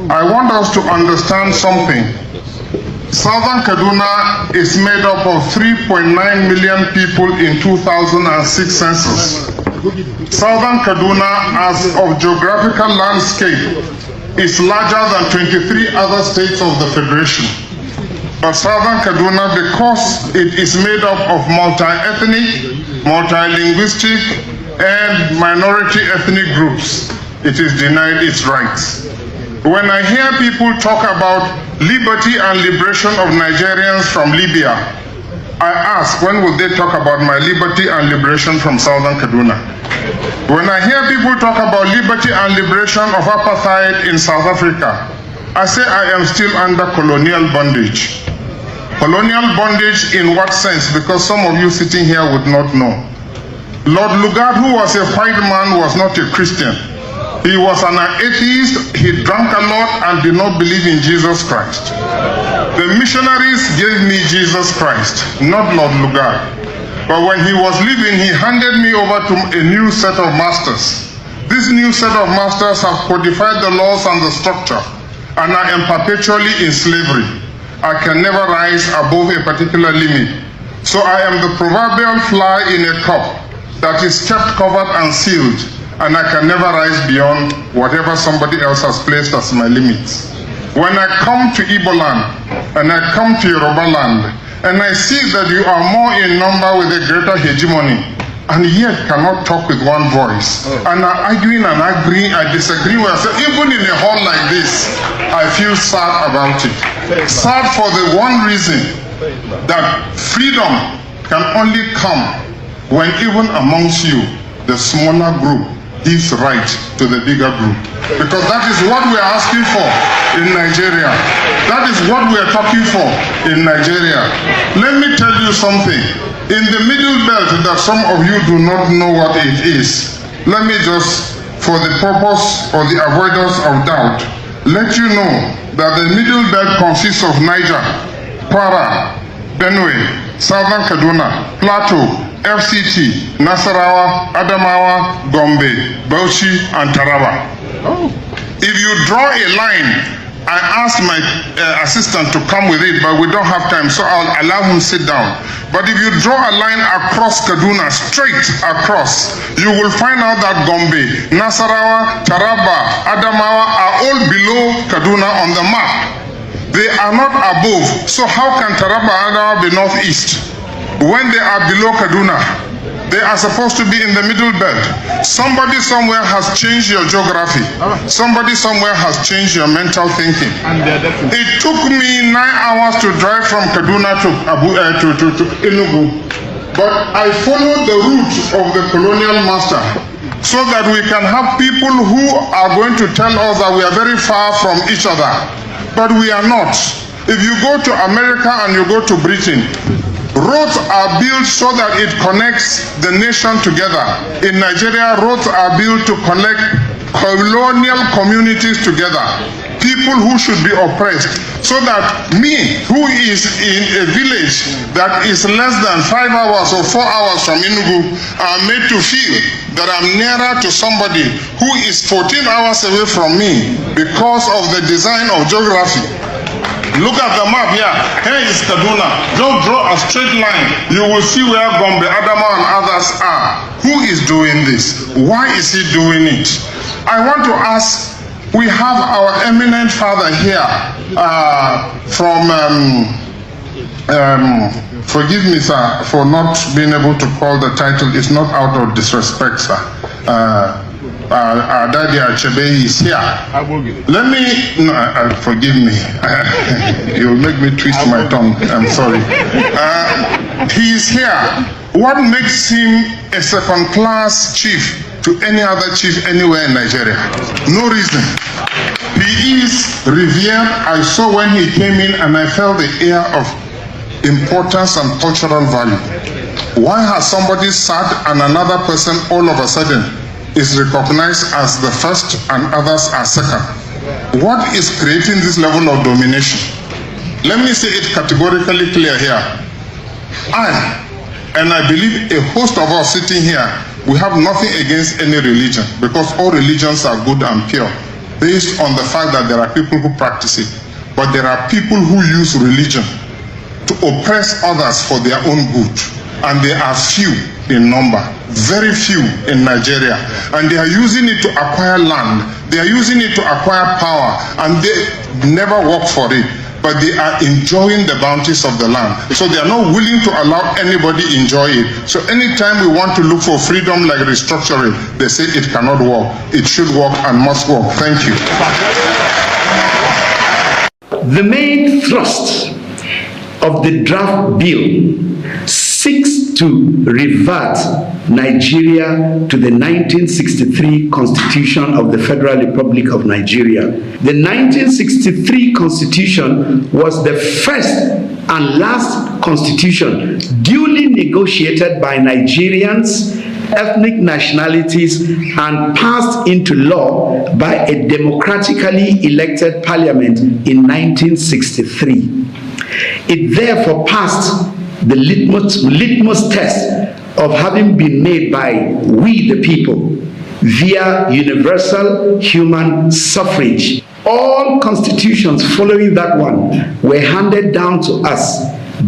I want us to understand something. Southern Kaduna is made up of 3.9 million people in 2006 census. Southern Kaduna, as of geographical landscape, is larger than 23 other states of the Federation. But Southern Kaduna, because it is made up of multi-ethnic, multi-linguistic, and minority ethnic groups, it is denied its rights. When I hear people talk about liberty and liberation of Nigerians from Libya, I ask, when will they talk about my liberty and liberation from Southern Kaduna? When I hear people talk about liberty and liberation of apartheid in South Africa, I say I am still under colonial bondage. Colonial bondage in what sense? Because some of you sitting here would not know. Lord Lugard, who was a white man, was not a Christian. He was an atheist, he drank a lot and did not believe in Jesus Christ. The missionaries gave me Jesus Christ, not Lord Lugard. But when he was leaving, he handed me over to a new set of masters. This new set of masters have codified the laws and the structure, and I am perpetually in slavery. I can never rise above a particular limit. So I am the proverbial fly in a cup that is kept covered and sealed, and I can never rise beyond whatever somebody else has placed as my limits. When I come to Igbo land, and I come to Yoruba land, and I see that you are more in number with a greater hegemony, and yet cannot talk with one voice, and are arguing and agreeing, I disagree with myself. Even in a hall like this, I feel sad about it. Sad for the one reason that freedom can only come when even amongst you, the smaller group gives right to the bigger group. Because that is what we are asking for in Nigeria. That is what we are talking for in Nigeria. Let me tell you something. In the middle belt that some of you do not know what it is, let me just, for the purpose or the avoidance of doubt, let you know that the middle belt consists of Niger, Kwara, Benue, Southern Kaduna, Plateau, FCT, Nasarawa, Adamawa, Gombe, Bauchi, and Taraba. If you draw a line, I asked my assistant to come with it, but we don't have time, so I'll allow him to sit down. But if you draw a line across Kaduna, straight across, you will find out that Gombe, Nasarawa, Taraba, Adamawa are all below Kaduna on the map. They are not above. So how can Taraba and Adamawa be northeast when they are below Kaduna? They are supposed to be in the middle belt. Somebody somewhere has changed your geography. Somebody somewhere has changed your mental thinking. It took me 9 hours to drive from Kaduna to Enugu. But I followed the route of the colonial master so that we can have people who are going to tell us that we are very far from each other. But we are not. If you go to America and you go to Britain, roads are built so that it connects the nation together. In Nigeria, roads are built to connect colonial communities together, people who should be oppressed, so that me, who is in a village that is less than 5 hours or 4 hours from Enugu, are made to feel that I'm nearer to somebody who is 14 hours away from me because of the design of geography. Look at the map here. Here is Kaduna. Don't draw a straight line. You will see where Gombe, Adama, and others are. Who is doing this? Why is he doing it? I want to ask, we have our eminent father here forgive me, sir, for not being able to call the title. It's not out of disrespect, sir. Our daddy Achebe is here. Let me, no, forgive me. You'll make me twist my tongue. I'm sorry. He is here. What makes him a second-class chief to any other chief anywhere in Nigeria? No reason. He is revered. I saw when he came in and I felt the air of importance and cultural value. Why has somebody sat and another person all of a sudden is recognized as the first and others are second? What is creating this level of domination? Let me say it categorically clear here. I believe a host of us sitting here, we have nothing against any religion because all religions are good and pure. based on the fact that there are people who practice it, but there are people who use religion to oppress others for their own good. And they are few in number, very few in Nigeria. And they are using it to acquire land. They are using it to acquire power, and they never work for it, but they are enjoying the bounties of the land. So they are not willing to allow anybody enjoy it. So anytime we want to look for freedom like restructuring, they say it cannot work. It should work and must work. Thank you. The main thrust of the draft bill seeks to revert Nigeria to the 1963 Constitution of the Federal Republic of Nigeria. The 1963 Constitution was the first and last constitution duly negotiated by Nigerians, ethnic nationalities, and passed into law by a democratically elected parliament in 1963. It therefore passed the litmus test of having been made by we the people via universal human suffrage. All constitutions following that one were handed down to us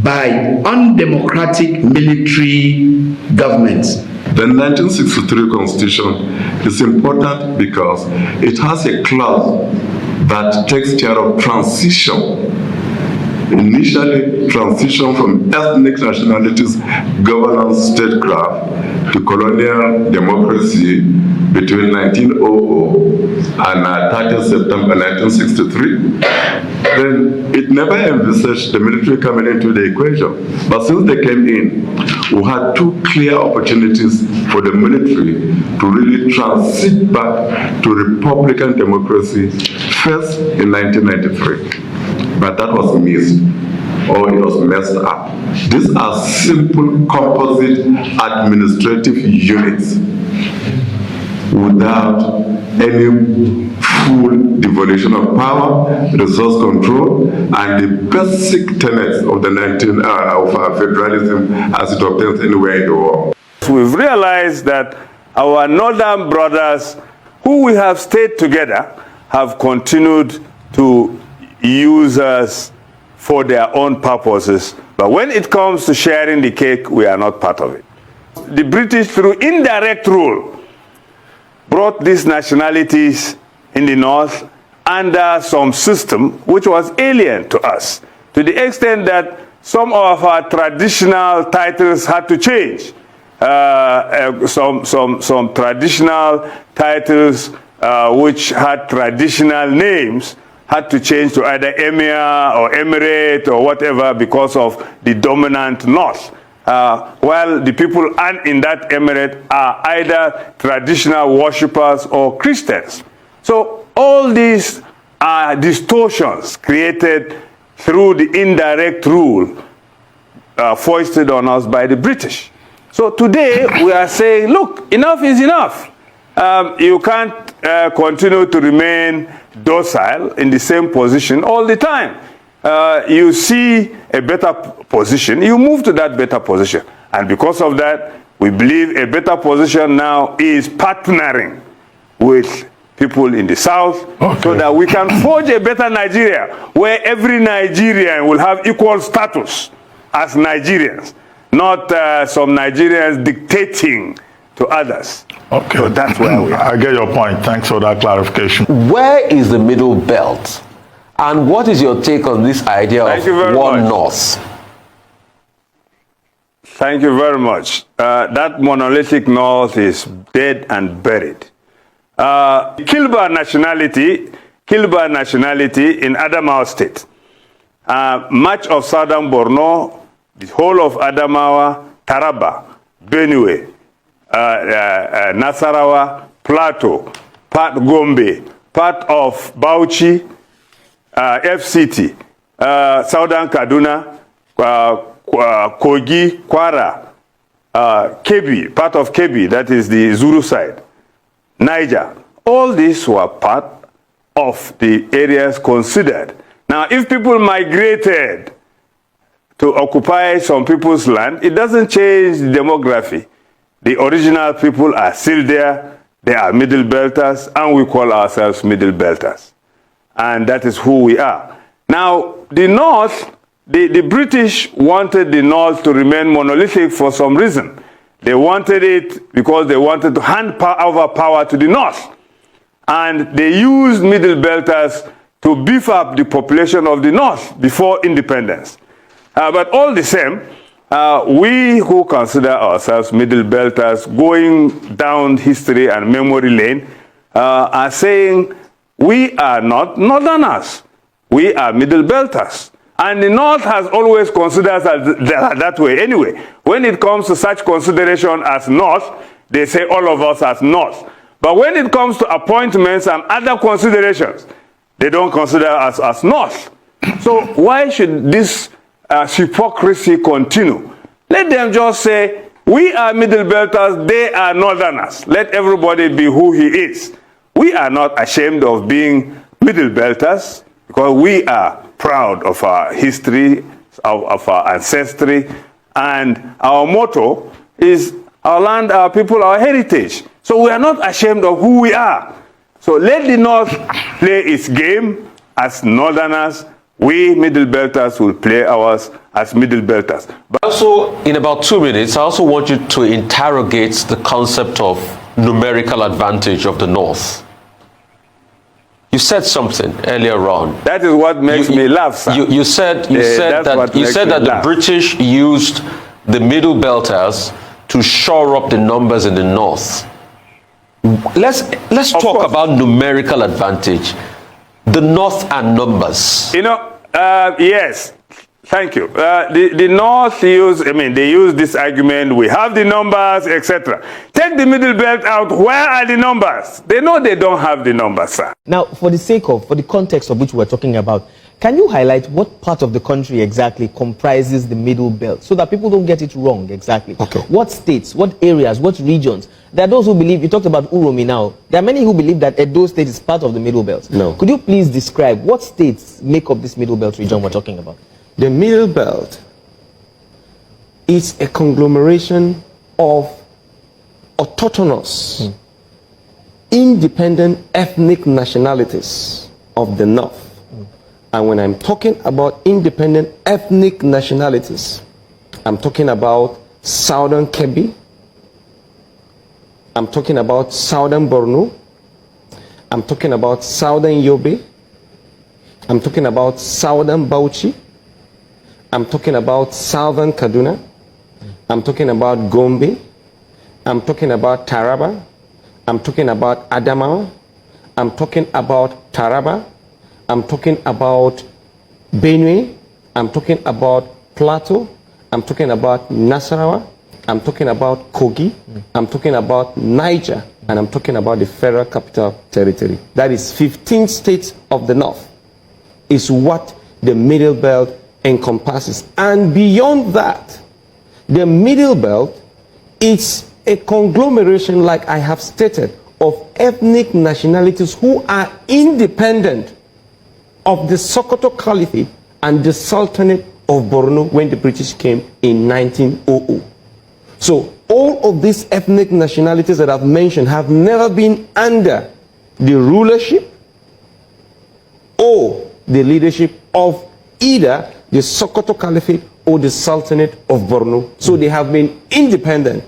by undemocratic military governments. The 1963 Constitution is important because it has a clause that takes care of transition. Initially, transition from ethnic nationalities governance statecraft to colonial democracy between 1900 and 30 September 1963. Then it never envisaged the military coming into the equation. But since they came in, we had two clear opportunities for the military to really transit back to republican democracy, first in 1993. But that was missed, or it was messed up. These are simple composite administrative units without any full devolution of power, resource control, and the basic tenets of the federalism as it obtains anywhere in the world. We've realized that our northern brothers, who we have stayed together, have continued to use us for their own purposes. But when it comes to sharing the cake, we are not part of it. The British, through indirect rule, brought these nationalities in the north under some system which was alien to us, to the extent that some of our traditional titles had to change. Some traditional titles which had traditional names had to change to either Emir or Emirate or whatever because of the dominant North. While the people in that emirate are either traditional worshippers or Christians. So all these are distortions created through the indirect rule foisted on us by the British. So today we are saying, look, enough is enough. You can't continue to remain docile in the same position all the time. You see a better position, you move to that better position. And because of that, we believe a better position now is partnering with people in the South, so that we can forge a better Nigeria, where every Nigerian will have equal status as Nigerians, not some Nigerians dictating to others. Okay. So that's where we are. I get your point. Thanks for that clarification. Where is the middle belt? And what is your take on this idea of one North? Thank you very much. That monolithic North is dead and buried. Kilba nationality in Adamawa State. Much of southern Borno, the whole of Adamawa, Taraba, Benue, Nasarawa, Plateau, part Gombe, part of Bauchi, FCT, Southern Kaduna, Kogi, Kwara, Kebbi, part of Kebbi, that is the Zulu side, Niger. All these were part of the areas considered. Now, if people migrated to occupy some people's land, it doesn't change the demography. The original people are still there. They are middle belters, and we call ourselves middle belters. And that is who we are. Now, the North, the British wanted the North to remain monolithic for some reason. They wanted it because they wanted to hand over power to the North. And they used middle belters to beef up the population of the North before independence. But all the same, we who consider ourselves middle belters going down history and memory lane are saying we are not Northerners. We are middle belters. And the North has always considered us that way anyway. When it comes to such consideration as North, they say all of us as North. But when it comes to appointments and other considerations, they don't consider us as North. So why should this hypocrisy continue? Let them just say, we are middle belters, they are Northerners. Let everybody be who he is. We are not ashamed of being middle belters because we are proud of our history, of our ancestry, and our motto is our land, our people, our heritage. So we are not ashamed of who we are. So let the North play its game as Northerners. We middle belters will play ours as middle belters. But also, in about 2 minutes, I also want you to interrogate the concept of numerical advantage of the North. You said something earlier on. That is what makes me laugh, sir. You said that the British used the middle belters to shore up the numbers in the North. Let's talk about numerical advantage. The North and numbers. You know, yes. Thank you. The North they use this argument, we have the numbers, etc. Take the middle belt out, where are the numbers? They know they don't have the numbers, sir. Now, for the context of which we're talking about, can you highlight what part of the country exactly comprises the middle belt so that people don't get it wrong exactly? Okay. What states, what areas, what regions? There are those who believe, you talked about Uromi now, there are many who believe that Edo State is part of the middle belt. No. Could you please describe what states make up this middle belt region we're talking about? The Middle Belt is a conglomeration of autonomous, independent ethnic nationalities of the North. And when I'm talking about independent ethnic nationalities, I'm talking about Southern Kebbi, I'm talking about Southern Borno, I'm talking about Southern Yobe, I'm talking about Southern Bauchi, I'm talking about Southern Kaduna, I'm talking about Gombe, I'm talking about Taraba, I'm talking about Adamawa, I'm talking about Taraba, I'm talking about Benue, I'm talking about Plateau, I'm talking about Nasarawa, I'm talking about Kogi, I'm talking about Niger, and I'm talking about the Federal Capital Territory. That is 15 states of the North is what the Middle Belt encompasses. And beyond that, the Middle Belt is a conglomeration, like I have stated, of ethnic nationalities who are independent of the Sokoto Caliphate and the Sultanate of Borno when the British came in 1900. So all of these ethnic nationalities that I've mentioned have never been under the rulership or the leadership of either the Sokoto Caliphate or the Sultanate of Borno. So they have been independent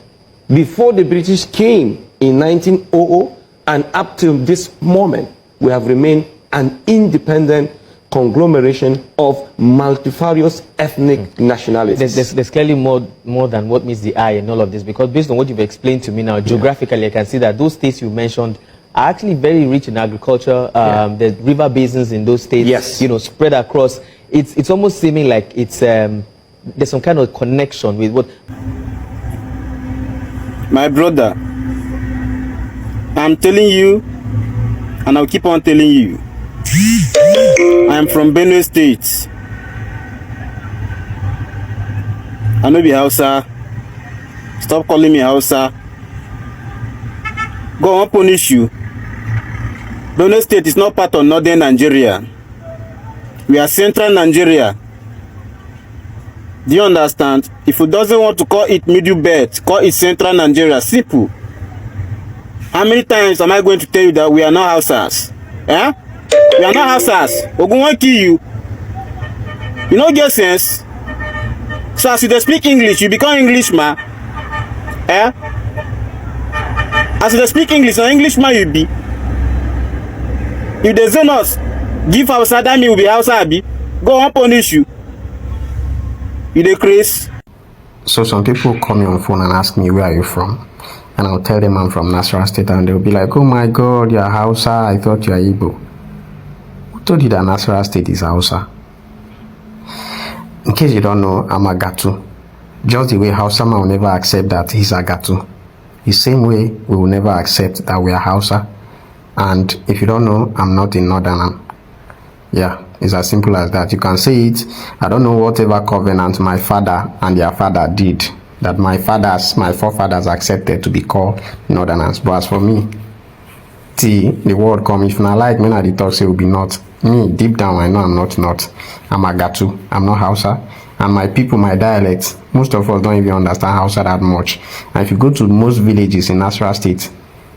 before the British came in 1900, and up till this moment we have remained an independent conglomeration of multifarious ethnic nationalities. There's clearly more than what meets the eye in all of this, because based on what you've explained to me now, geographically I can see that those states you mentioned are actually very rich in agriculture. The river basins in those states, spread across. It's almost seeming like it's there's some kind of connection with what. My brother, I'm telling you, and I'll keep on telling you, I'm from Benue State. I know be Hausa. Stop calling me Hausa. Go on, punish you. Benue State is not part of northern Nigeria. We are central Nigeria. Do you understand? If you doesn't want to call it middle belt, call it central Nigeria. Simple. How many times am I going to tell you that we are not Hausas? Eh? We are not Hausas. We're going to kill you. You know, get sense. So as you speak English, you become Englishman. Eh? As you speak English, an Englishman you be. If they say us, give Hausa, that mean will be Hausa be. Go on punish you. You dey craze. So some people call me on phone and ask me, where are you from? And I'll tell them I'm from Nasarawa State, and they'll be like, oh my God, you're Hausa, I thought you are Igbo. Who told you that Nasarawa State is Hausa? In case you don't know, I'm a Gatu. Just the way Hausa man will never accept that he's a Gatu. The same way we will never accept that we are Hausa. And if you don't know, I'm not a Northerner. Yeah, it's as simple as that. You can say it. I don't know whatever covenant my father and their father did that my forefathers accepted to be called Northerners. But as for me, the word come, if not like me, the talk say will be not. Me, deep down, I know I'm not. I'm a Gatu. I'm not Hausa. And my people, my dialect, most of us don't even understand Hausa that much. And if you go to most villages in Nasarawa State,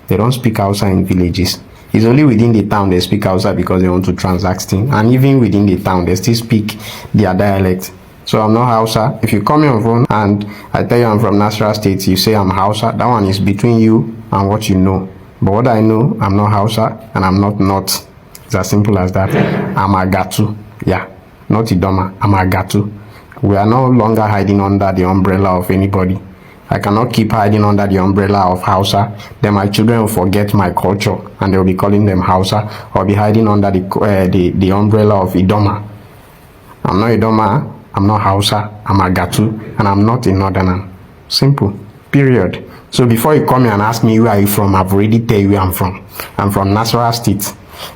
they don't speak Hausa in villages. It's only within the town they speak Hausa because they want to transact things. And even within the town, they still speak their dialect. So I'm not Hausa. If you call me on phone and I tell you I'm from Nasarawa State, you say I'm Hausa, that one is between you and what you know. But what I know, I'm not Hausa and I'm not. It's as simple as that. I'm a Gatu. Yeah, not Idoma. I'm a Gatu. We are no longer hiding under the umbrella of anybody. I cannot keep hiding under the umbrella of Hausa. Then my children will forget my culture and they will be calling them Hausa, or be hiding under the umbrella of Idoma. I'm not Idoma, I'm not Hausa, I'm a Gatu, and I'm not a Northerner. Simple. Period. So before you come here and ask me where are you from, I've already tell you where I'm from. I'm from Nasarawa State,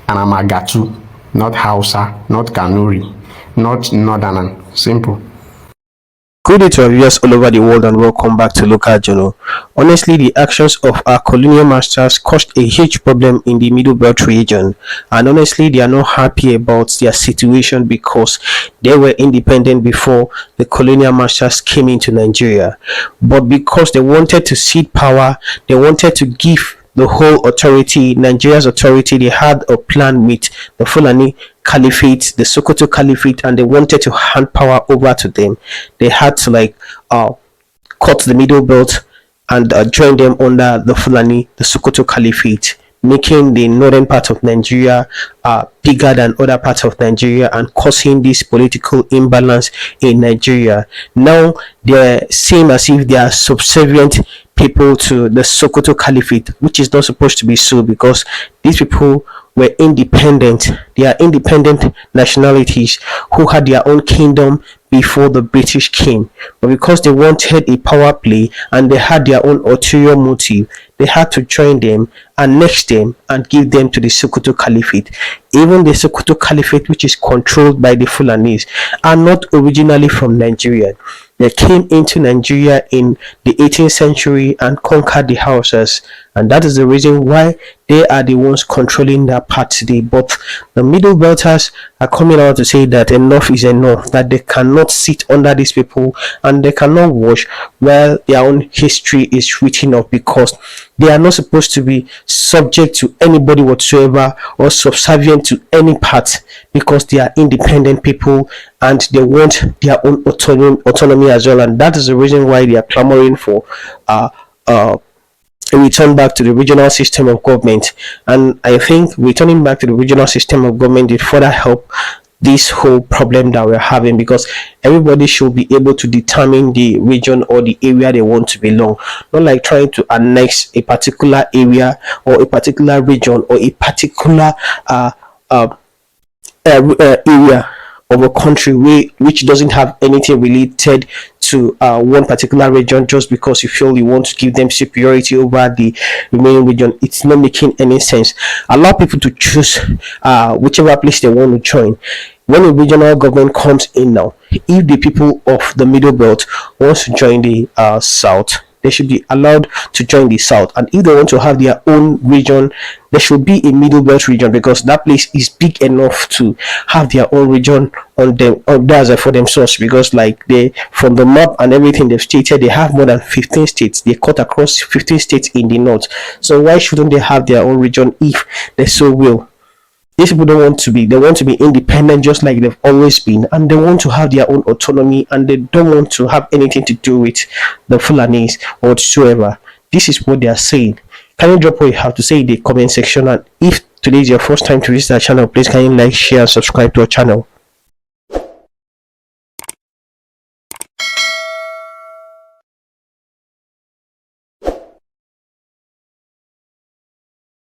and I'm a Gatu, not Hausa, not Kanuri, not Northerner. Simple. Good day to our viewers all over the world and welcome back to Local Journal. Honestly, the actions of our colonial masters caused a huge problem in the Middle Belt region, and honestly they are not happy about their situation because they were independent before the colonial masters came into Nigeria. But because they wanted to cede power, they wanted to give the whole authority, Nigeria's authority, they had a plan with the Fulani Caliphate, the Sokoto Caliphate, and they wanted to hand power over to them. They had to cut the Middle Belt and join them under the Fulani, the Sokoto Caliphate, making the northern part of Nigeria bigger than other parts of Nigeria and causing this political imbalance in Nigeria. Now they seem as if they are subservient people to the Sokoto Caliphate, which is not supposed to be so, because these people were independent. They are independent nationalities who had their own kingdom before the British came, but because they wanted a power play and they had their own ulterior motive, they had to join them, annex them, and give them to the Sokoto Caliphate. Even the Sokoto Caliphate, which is controlled by the Fulanis, are not originally from Nigeria. They came into Nigeria in the 18th century and conquered the Hausas, and that is the reason why they are the ones controlling that part today. But the Middle Belters are coming out to say that enough is enough, that they cannot sit under these people and they cannot watch while their own history is written up, because they are not supposed to be subject to anybody whatsoever or subservient to any part, because they are independent people and they want their own autonomy as well. And that is the reason why they are clamoring for a return back to the regional system of government. And I think returning back to the regional system of government will further help this whole problem that we're having, because everybody should be able to determine the region or the area they want to belong, not like trying to annex a particular area or a particular region or a particular area of a country which doesn't have anything related to one particular region, just because you feel you want to give them superiority over the remaining region. It's not making any sense. Allow people to choose whichever place they want to join. When a regional government comes in now, if the people of the Middle Belt wants to join the South, they should be allowed to join the South. And if they want to have their own region, there should be a Middle Belt region, because that place is big enough to have their own region on them, or that's for themselves. Because like they, from the map and everything they've stated, they have more than 15 states. They cut across 15 states in the north. So why shouldn't they have their own region if they so will? These people don't want to be, they want to be independent just like they've always been, and they want to have their own autonomy, and they don't want to have anything to do with the Fulanis or whatsoever. This is what they are saying. Can you drop what you have to say in the comment section? And if today is your first time to visit our channel, please can you like, share, and subscribe to our channel.